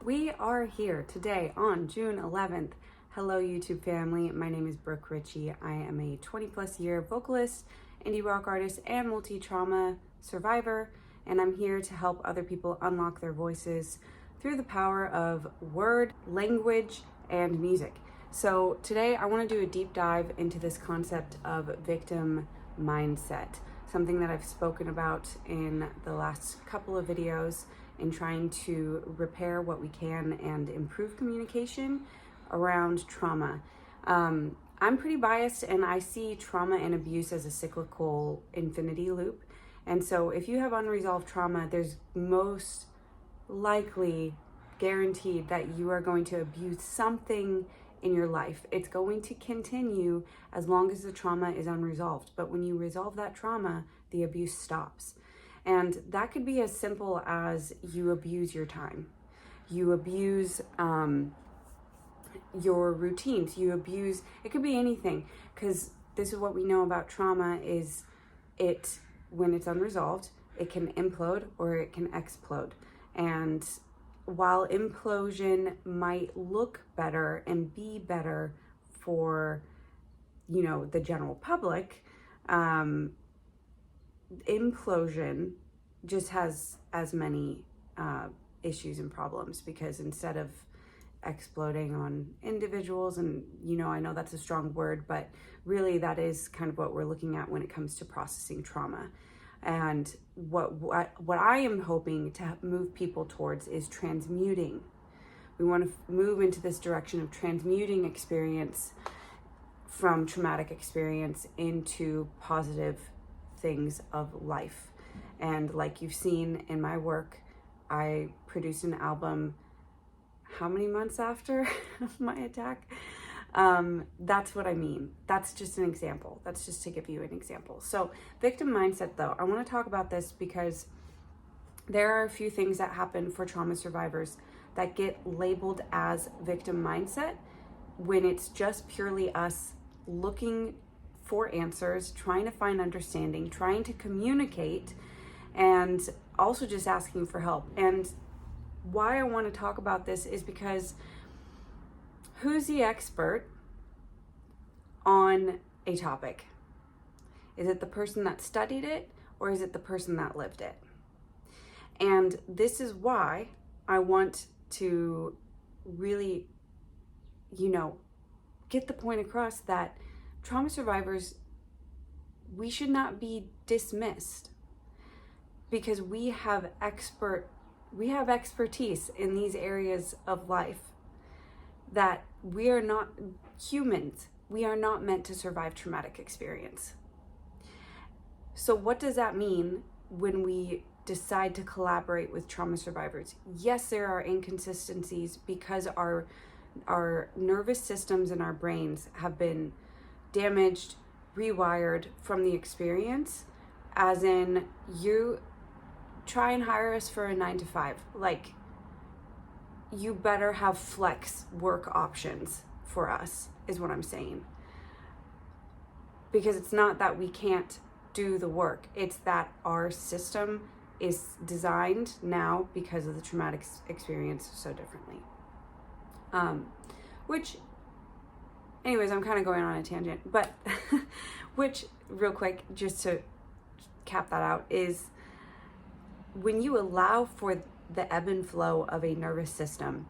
We are here today on June 11th. Hello, YouTube family. My name is Brooke Ritchie. I am a 20+ year vocalist, indie rock artist, and multi-trauma survivor, and I'm here to help other people unlock their voices through the power of word, language, and music. So today I want to do a deep dive into this concept of victim mindset, something that I've spoken about in the last couple of videos in trying to repair what we can and improve communication around trauma. I'm pretty biased and I see trauma and abuse as a cyclical infinity loop. And so if you have unresolved trauma, there's most likely guaranteed that you are going to abuse something in your life. It's going to continue as long as the trauma is unresolved. But when you resolve that trauma, the abuse stops. And that could be as simple as you abuse your time. You abuse your routines. You abuse, it could be anything. Because this is what we know about trauma is when it's unresolved, it can implode or it can explode. And while implosion might look better and be better for, the general public, implosion just has as many issues and problems, because instead of exploding on individuals, and I know that's a strong word, but really that is kind of what we're looking at when it comes to processing trauma. And what I am hoping to move people towards is transmuting. We want to move into this direction of transmuting experience from traumatic experience into positive things of life. And like you've seen in my work, I produced an album how many months after my attack? That's what I mean. That's just an example. That's just to give you an example. So victim mindset, though, I want to talk about this because there are a few things that happen for trauma survivors that get labeled as victim mindset when it's just purely us looking for answers, trying to find understanding, trying to communicate, and also just asking for help. And why I want to talk about this is because who's the expert on a topic? Is it the person that studied it, or is it the person that lived it? And this is why I want to really, get the point across that trauma survivors, we should not be dismissed because we have expertise in these areas of life, that we are not humans. We are not meant to survive traumatic experience. So what does that mean when we decide to collaborate with trauma survivors? Yes, there are inconsistencies because our nervous systems and our brains have been damaged, rewired from the experience, as in you try and hire us for a 9-to-5. Like, you better have flex work options for us, is what I'm saying. Because it's not that we can't do the work. It's that our system is designed now because of the traumatic experience so differently. Which, anyways, I'm kind of going on a tangent, but which, real quick, just to cap that out, is when you allow for the ebb and flow of a nervous system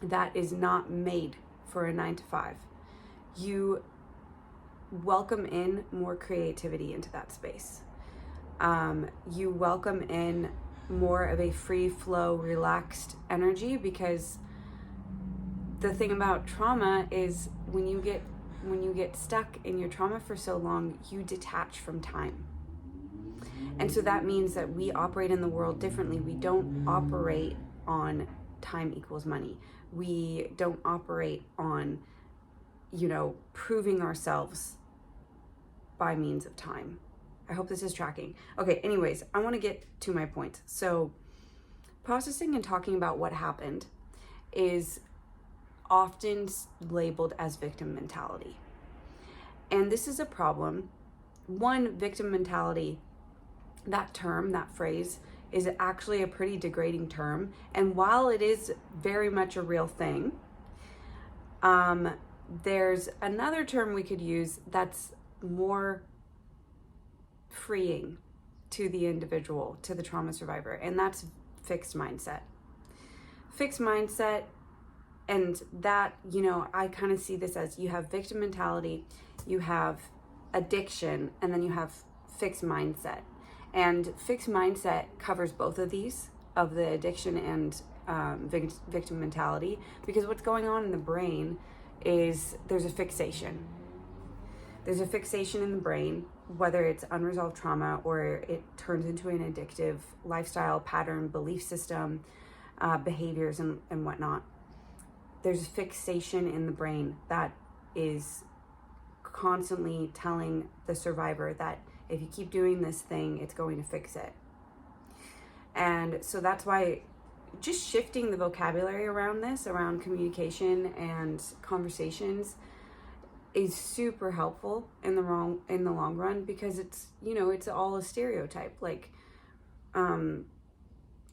that is not made for a 9-to-5, you welcome in more creativity into that space. You welcome in more of a free flow, relaxed energy, because the thing about trauma is when you get stuck in your trauma for so long, you detach from time. And so that means that we operate in the world differently. We don't operate on time equals money. We don't operate on, proving ourselves by means of time. I hope this is tracking. Okay, anyways, I want to get to my point. So processing and talking about what happened is often labeled as victim mentality. And this is a problem. One, victim mentality, that term, that phrase, is actually a pretty degrading term. And while it is very much a real thing, there's another term we could use that's more freeing to the individual, to the trauma survivor, and that's fixed mindset. Fixed mindset, and that, I kind of see this as you have victim mentality, you have addiction, and then you have fixed mindset. And fixed mindset covers both of these, of the addiction and victim mentality, because what's going on in the brain is there's a fixation. There's a fixation in the brain, whether it's unresolved trauma or it turns into an addictive lifestyle pattern, belief system, behaviors and whatnot. There's a fixation in the brain that is constantly telling the survivor that if you keep doing this thing, it's going to fix it. And so that's why just shifting the vocabulary around this, around communication and conversations, is super helpful in the long run, because it's, it's all a stereotype. Like,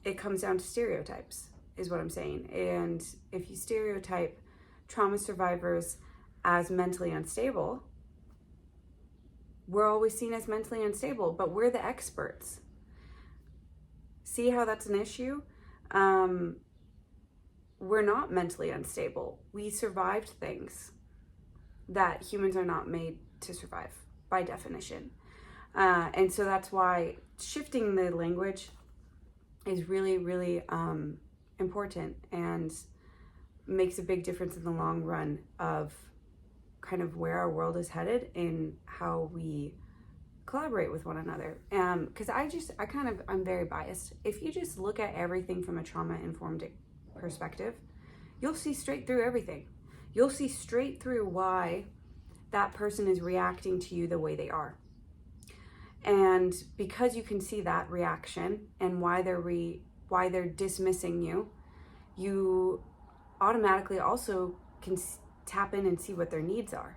it comes down to stereotypes, is what I'm saying. And if you stereotype trauma survivors as mentally unstable, we're always seen as mentally unstable, but we're the experts. See how that's an issue? We're not mentally unstable. We survived things that humans are not made to survive by definition. And so that's why shifting the language is really, really important and makes a big difference in the long run of kind of where our world is headed in how we collaborate with one another. Because I'm very biased. If you just look at everything from a trauma-informed perspective, you'll see straight through everything. You'll see straight through why that person is reacting to you the way they are. And because you can see that reaction and why they're dismissing you, you automatically also can tap in and see what their needs are.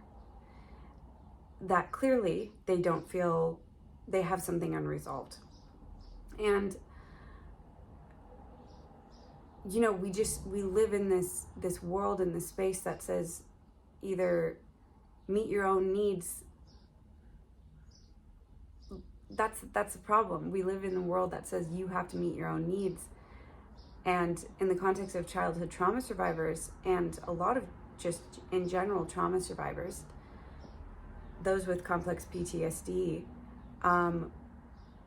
That clearly they don't feel they have something unresolved. And we live in this world, in this space that says either meet your own needs. That's the problem. We live in a world that says you have to meet your own needs. And in the context of childhood trauma survivors, and a lot of just in general trauma survivors, those with complex PTSD,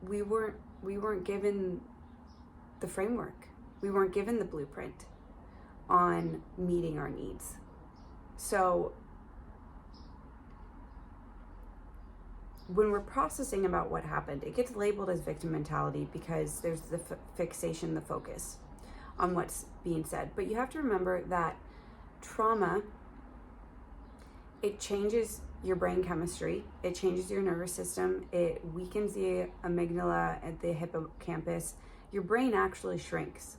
we weren't given the framework. We weren't given the blueprint on meeting our needs. So when we're processing about what happened, it gets labeled as victim mentality because there's the fixation, the focus on what's being said. But you have to remember that trauma, it changes your brain chemistry, it changes your nervous system, it weakens the amygdala and the hippocampus. Your brain actually shrinks.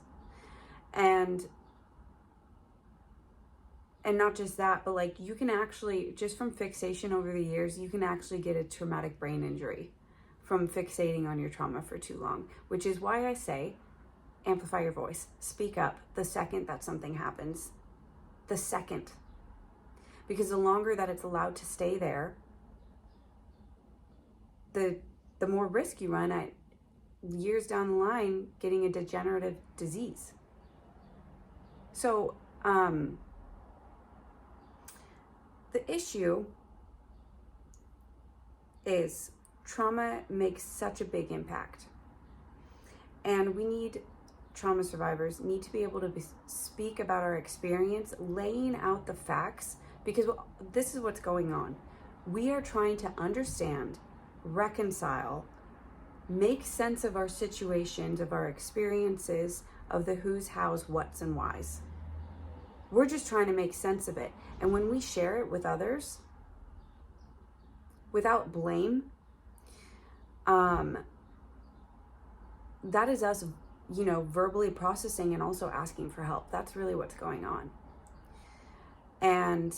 And not just that, but like you can actually, just from fixation over the years, you can actually get a traumatic brain injury from fixating on your trauma for too long, which is why I say, amplify your voice. Speak up the second that something happens. The second. Because the longer that it's allowed to stay there, the more risk you run at years down the line getting a degenerative disease. So, the issue is trauma makes such a big impact. And trauma survivors need to be able to speak about our experience, laying out the facts, because this is what's going on. We are trying to understand, reconcile, make sense of our situations, of our experiences, of the who's, how's, what's, and why's. We're just trying to make sense of it. And when we share it with others, without blame, that is us, verbally processing and also asking for help. That's really what's going on. And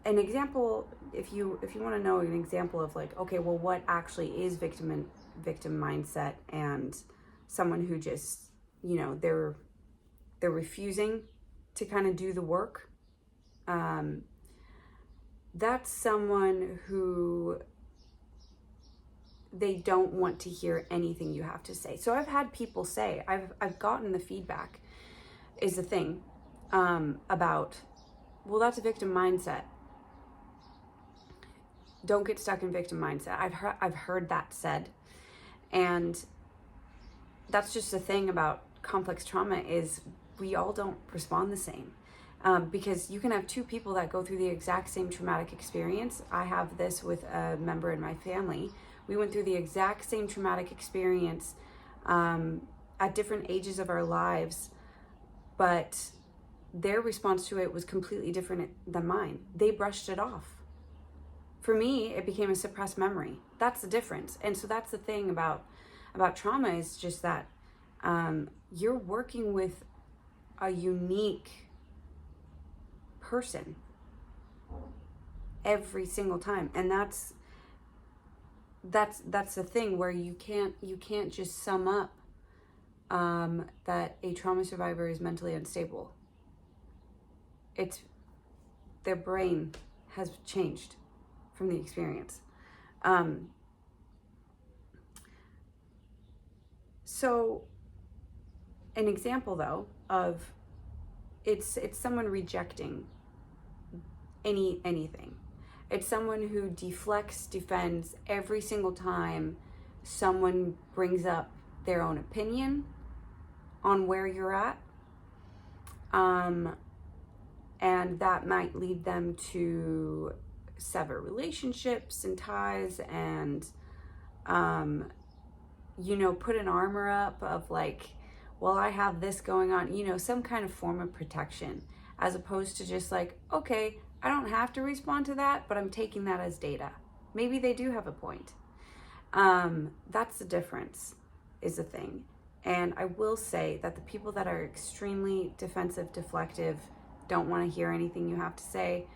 an example, if you want to know an example of like, okay, well, what actually is victim mindset and someone who just, they're refusing to kind of do the work. That's someone who they don't want to hear anything you have to say. So I've had people say, I've gotten the feedback is the thing about, well, that's a victim mindset. Don't get stuck in victim mindset. I've heard that said. And that's just the thing about complex trauma is we all don't respond the same. Because you can have two people that go through the exact same traumatic experience. I have this with a member in my family. We went through the exact same traumatic experience at different ages of our lives, but their response to it was completely different than mine. They brushed it off. For me, it became a suppressed memory. That's the difference. And so that's the thing about trauma is just that you're working with a unique person every single time. And that's the thing where you can't just sum up that a trauma survivor is mentally unstable. It's their brain has changed from the experience. So an example though of it's someone rejecting anything. It's someone who deflects, defends every single time someone brings up their own opinion on where you're at. And that might lead them to sever relationships and ties and, put an armor up of like, well, I have this going on, some kind of form of protection, as opposed to just like, okay, I don't have to respond to that, but I'm taking that as data. Maybe they do have a point. That's the difference, is the thing. And I will say that the people that are extremely defensive, deflective, don't want to hear anything you have to say,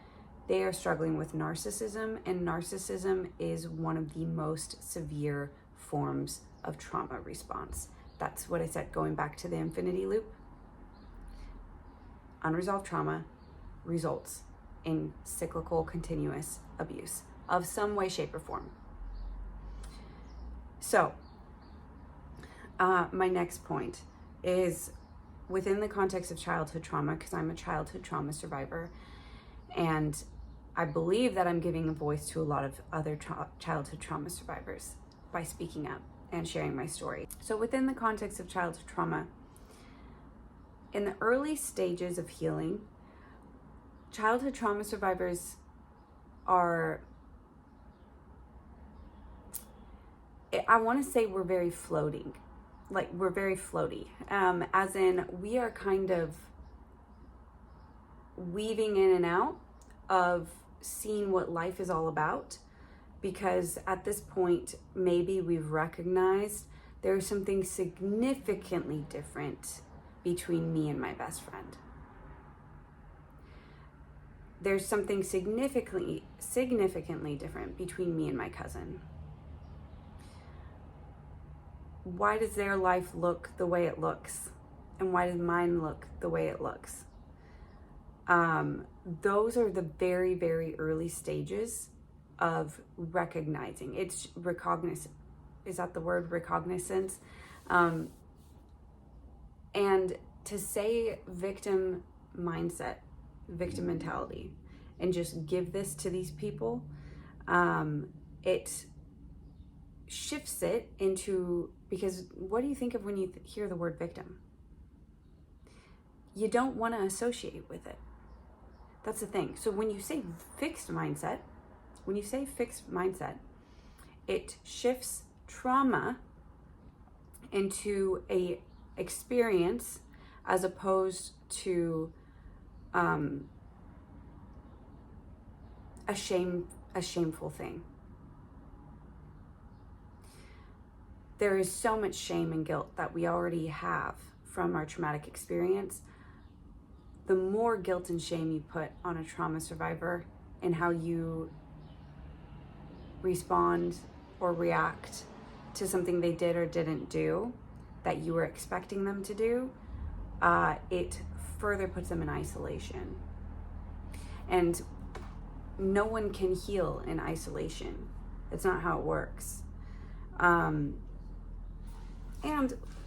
they are struggling with narcissism, and narcissism is one of the most severe forms of trauma response. That's what I said, going back to the infinity loop. Unresolved trauma results in cyclical, continuous abuse of some way, shape, or form. So, my next point is within the context of childhood trauma, because I'm a childhood trauma survivor, and I believe that I'm giving a voice to a lot of other childhood trauma survivors by speaking up and sharing my story. So within the context of childhood trauma, in the early stages of healing, childhood trauma survivors are, I want to say we're very floating. Like we're very floaty, as in we are kind of weaving in and out of seeing what life is all about, because at this point, maybe we've recognized there's something significantly different between me and my best friend. There's something significantly different between me and my cousin. Why does their life look the way it looks? And why does mine look the way it looks? Those are the very, very early stages of recognizing. It's recognizance. Is that the word, recognizance? And to say victim mindset, victim mentality, and just give this to these people, it shifts it into, because what do you think of when you hear the word victim? You don't want to associate with it. That's the thing. So when you say fixed mindset, it shifts trauma into a experience as opposed to a shameful thing. There is so much shame and guilt that we already have from our traumatic experience. The more guilt and shame you put on a trauma survivor and how you respond or react to something they did or didn't do, that you were expecting them to do, it further puts them in isolation. And no one can heal in isolation. It's not how it works. And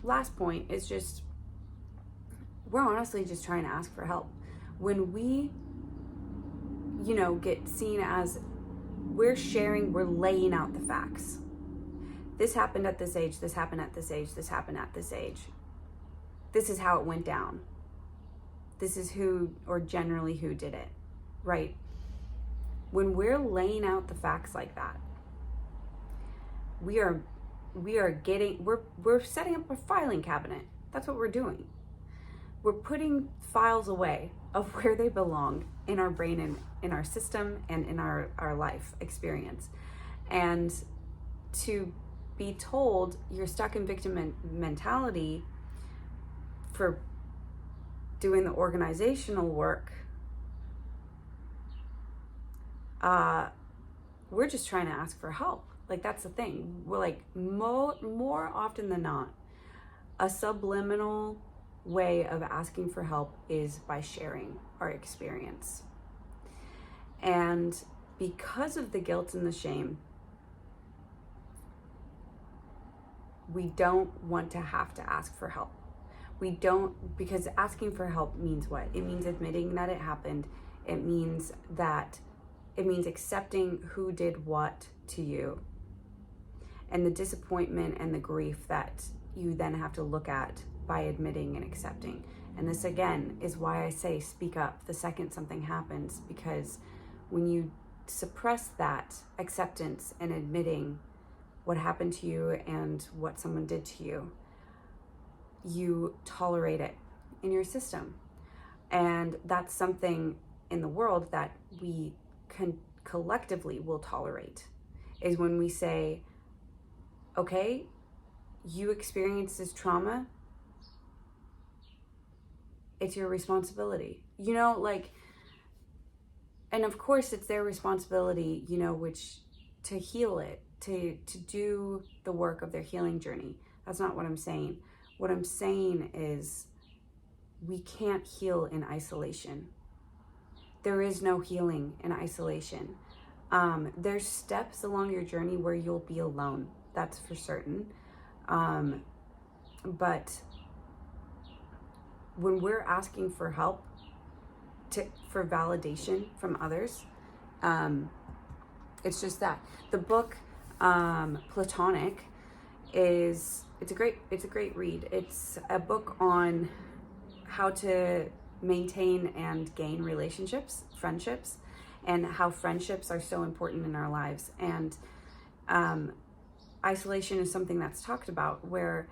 last point is just, we're honestly just trying to ask for help. When we, get seen as we're sharing, we're laying out the facts. This happened at this age, this happened at this age, this happened at this age. This is how it went down. This is who, or generally who did it, right? When we're laying out the facts like that, we're setting up a filing cabinet. That's what we're doing. We're putting files away of where they belong in our brain and in our system and in our life experience. And to be told you're stuck in victim mentality for doing the organizational work, we're just trying to ask for help. Like, that's the thing. We're like, more often than not, a subliminal way of asking for help is by sharing our experience. And because of the guilt and the shame, we don't want to have to ask for help. We don't, because asking for help means what? It means admitting that it happened. It means accepting who did what to you, and the disappointment and the grief that you then have to look at by admitting and accepting. And this again is why I say speak up the second something happens, because when you suppress that acceptance and admitting what happened to you and what someone did to you, you tolerate it in your system. And that's something in the world that we collectively will tolerate, is when we say, okay, you experienced this trauma, it's your responsibility. And of course it's their responsibility, which to heal it, to do the work of their healing journey. That's not what I'm saying. What I'm saying is we can't heal in isolation. There is no healing in isolation. There's steps along your journey where you'll be alone. That's for certain. But when we're asking for help, for validation from others, it's just that. The book Platonic it's a great read. It's a book on how to maintain and gain relationships, friendships, and how friendships are so important in our lives. And isolation is something that's talked about, where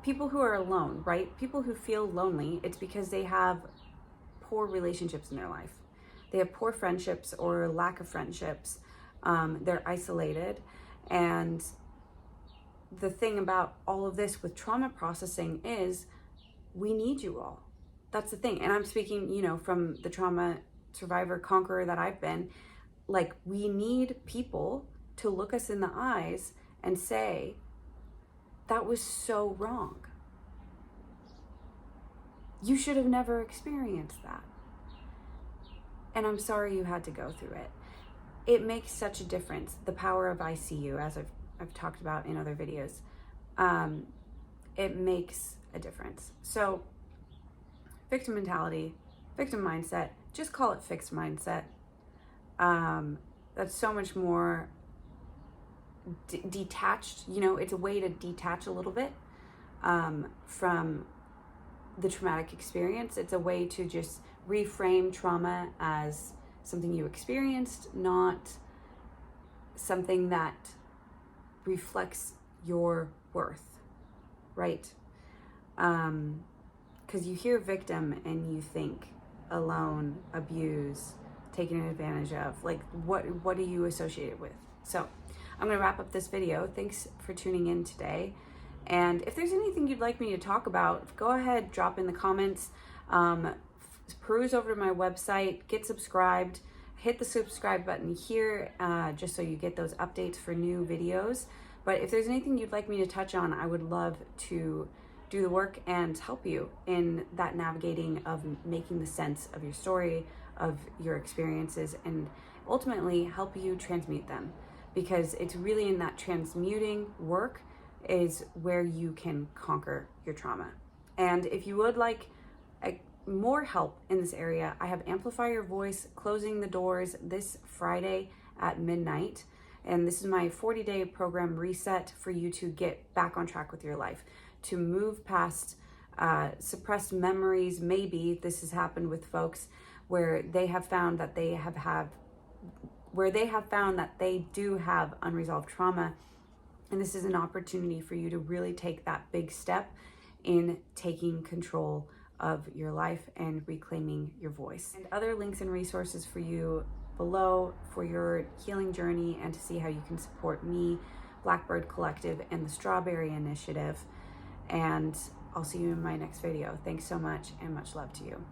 people who are alone, right? People who feel lonely, it's because they have poor relationships in their life. They have poor friendships or lack of friendships. They're isolated. And the thing about all of this with trauma processing is we need you all. That's the thing. And I'm speaking, from the trauma survivor conqueror that I've been. Like, we need people to look us in the eyes and say, that was so wrong. You should have never experienced that. And I'm sorry you had to go through it. It makes such a difference. The power of ICU, as I've talked about in other videos, it makes a difference. So victim mentality, victim mindset, just call it fixed mindset. That's so much more detached. It's a way to detach a little bit from the traumatic experience. It's a way to just reframe trauma as something you experienced, not something that reflects your worth, right? Because you hear victim and you think alone, abuse, taken advantage of. Like, what do you associate it with? So I'm going to wrap up this video. Thanks for tuning in today. And if there's anything you'd like me to talk about, go ahead, drop in the comments. Peruse over to my website, get subscribed, hit the subscribe button here just so you get those updates for new videos. But if there's anything you'd like me to touch on, I would love to do the work and help you in that navigating of making the sense of your story, of your experiences, and ultimately help you transmute them. Because it's really in that transmuting work is where you can conquer your trauma. And if you would like more help in this area, I have Amplify Your Voice closing the doors this Friday at midnight. And this is my 40-day program reset for you to get back on track with your life, to move past suppressed memories. Maybe this has happened with folks where they have found that they do have unresolved trauma. And this is an opportunity for you to really take that big step in taking control of your life and reclaiming your voice. And other links and resources for you below for your healing journey and to see how you can support me, Blackbird Collective, and the Strawberry Initiative. And I'll see you in my next video. Thanks so much, and much love to you.